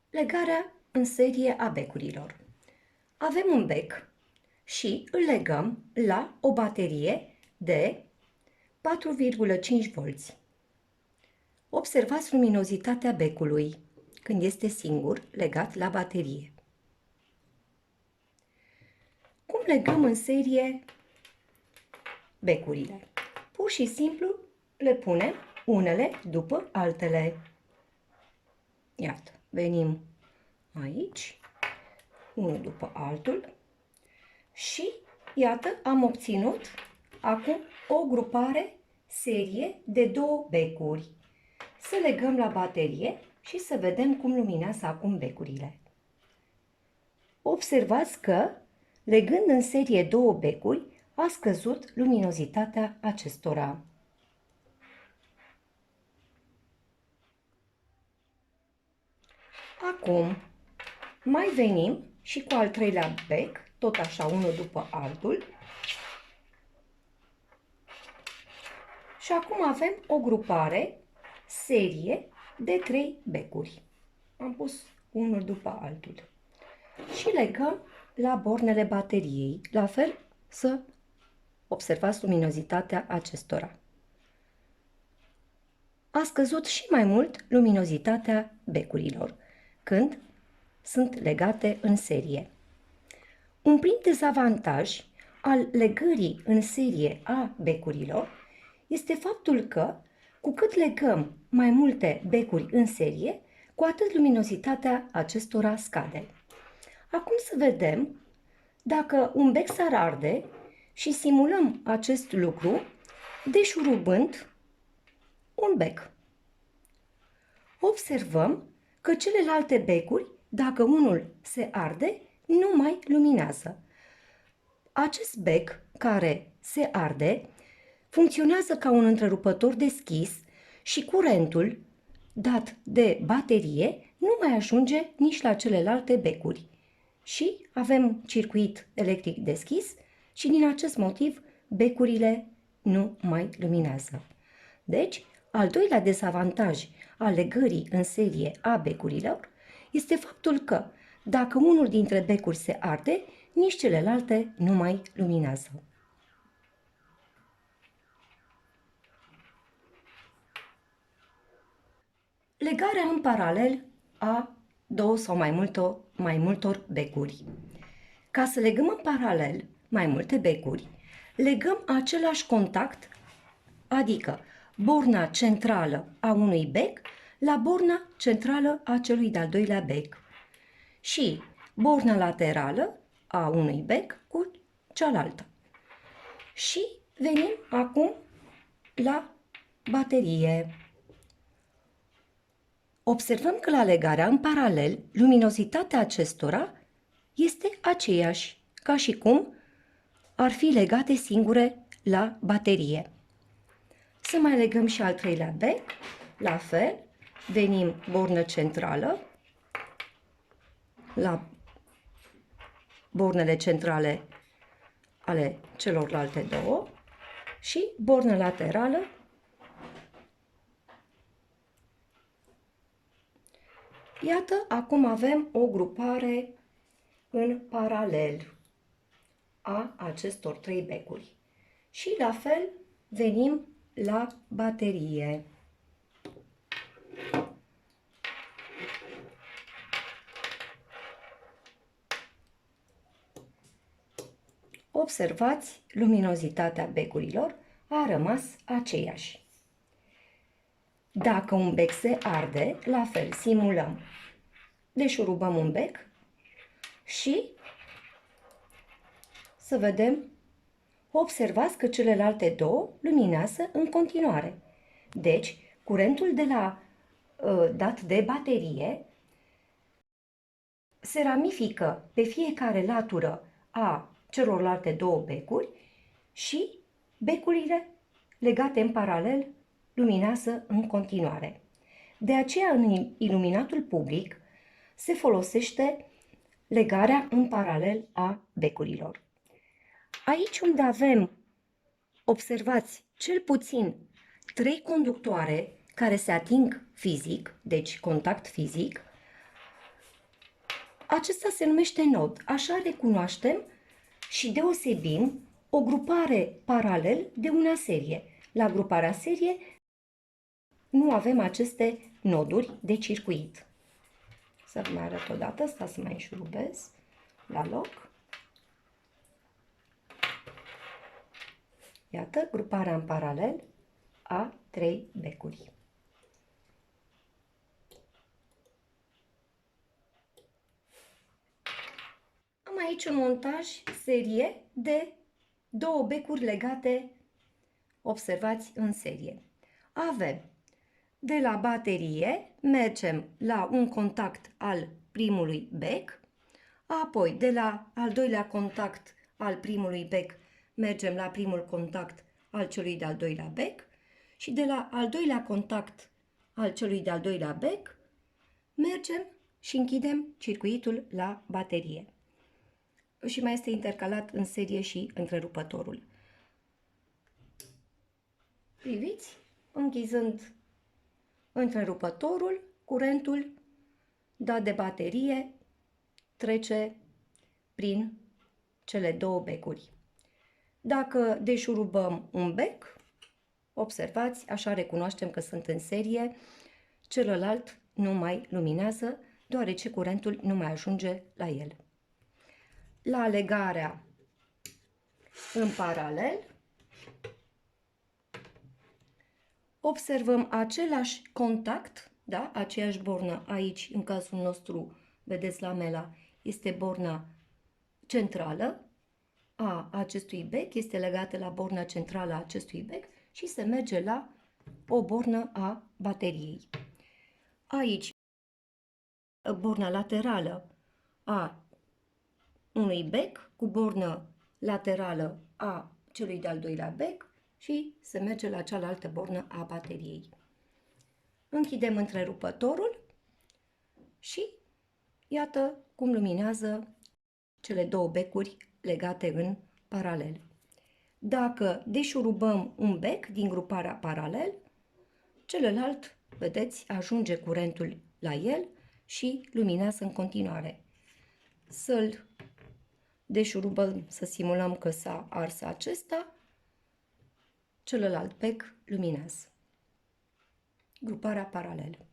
Legarea în serie a becurilor. Avem un bec și îl legăm la o baterie de 4,5 V. Observați luminozitatea becului când este singur legat la baterie. Cum legăm în serie becurile? Pur și simplu le punem unele după altele. Iată, venim aici, unul după altul și iată am obținut acum o grupare serie de două becuri. Să legăm la baterie și să vedem cum luminează acum becurile. Observați că, legând în serie două becuri, a scăzut luminozitatea acestora. Acum mai venim și cu al treilea bec, tot așa unul după altul. Și acum avem o grupare serie de 3 becuri. Am pus unul după altul. Și legăm la bornele bateriei, la fel să observați luminozitatea acestora. A scăzut și mai mult luminozitatea becurilor când sunt legate în serie. Un prim dezavantaj al legării în serie a becurilor este faptul că, cu cât legăm mai multe becuri în serie, cu atât luminozitatea acestora scade. Acum să vedem dacă un bec s-ar arde și simulăm acest lucru deșurubând un bec. Observăm că celelalte becuri, dacă unul se arde, nu mai luminează. Acest bec care se arde funcționează ca un întrerupător deschis și curentul dat de baterie nu mai ajunge nici la celelalte becuri. Și avem circuit electric deschis și din acest motiv becurile nu mai luminează. Deci, al doilea dezavantaj al legării în serie a becurilor este faptul că dacă unul dintre becuri se arde, nici celelalte nu mai luminează. Legarea în paralel a două sau mai multor becuri. Ca să legăm în paralel mai multe becuri, legăm același contact, adică borna centrală a unui bec la borna centrală a celui de-al doilea bec și borna laterală a unui bec cu cealaltă. Și venim acum la baterie. Observăm că la legarea în paralel, luminozitatea acestora este aceeași, ca și cum ar fi legate singure la baterie. Să mai legăm și al treilea bec, la fel, venim bornă centrală, la bornele centrale ale celorlalte două și bornă laterală Iată, acum avem o grupare în paralel a acestor trei becuri. Și la fel venim la baterie. Observați, luminozitatea becurilor a rămas aceeași. Dacă un bec se arde, la fel simulăm. Deșurubăm un bec și să vedem, observați că celelalte două luminează în continuare. Deci, curentul dat de baterie se ramifică pe fiecare latură a celorlalte două becuri și becurile legate în paralel luminează în continuare. De aceea, în iluminatul public se folosește legarea în paralel a becurilor. Aici unde avem, observați, cel puțin 3 conductoare care se ating fizic, deci contact fizic, Acesta se numește nod. Așa recunoaștem și deosebim o grupare paralel de una serie. La gruparea serie nu avem aceste noduri de circuit. Să vă mai arăt o dată, stați să mai înșurubez la loc. Iată, gruparea în paralel a 3 becuri. Am aici un montaj serie de 2 becuri legate, observați, în serie. Avem de la baterie, mergem la un contact al primului bec, apoi de la al doilea contact al primului bec mergem la primul contact al celui de-al doilea bec și de la al doilea contact al celui de-al doilea bec mergem și închidem circuitul la baterie. Și mai este intercalat în serie și întrerupătorul. Priviți, închizând întrerupătorul, curentul dat de baterie trece prin cele 2 becuri. Dacă deșurubăm un bec, observați, așa recunoaștem că sunt în serie, celălalt nu mai luminează, deoarece curentul nu mai ajunge la el. La legarea în paralel, observăm același contact, da? Aceeași bornă aici, în cazul nostru, vedeți lamela, este borna centrală a acestui bec, este legată la borna centrală a acestui bec și se merge la o bornă a bateriei. Aici, borna laterală a unui bec cu bornă laterală a celui de-al doilea bec și se merge la cealaltă bornă a bateriei. Închidem întrerupătorul și iată cum luminează cele 2 becuri legate în paralel. Dacă deșurubăm un bec din gruparea paralel, celălalt, vedeți, ajunge curentul la el și luminează în continuare. Să-l deșurubăm, să simulăm că s-a ars acesta, celălalt bec luminează. Gruparea paralelă.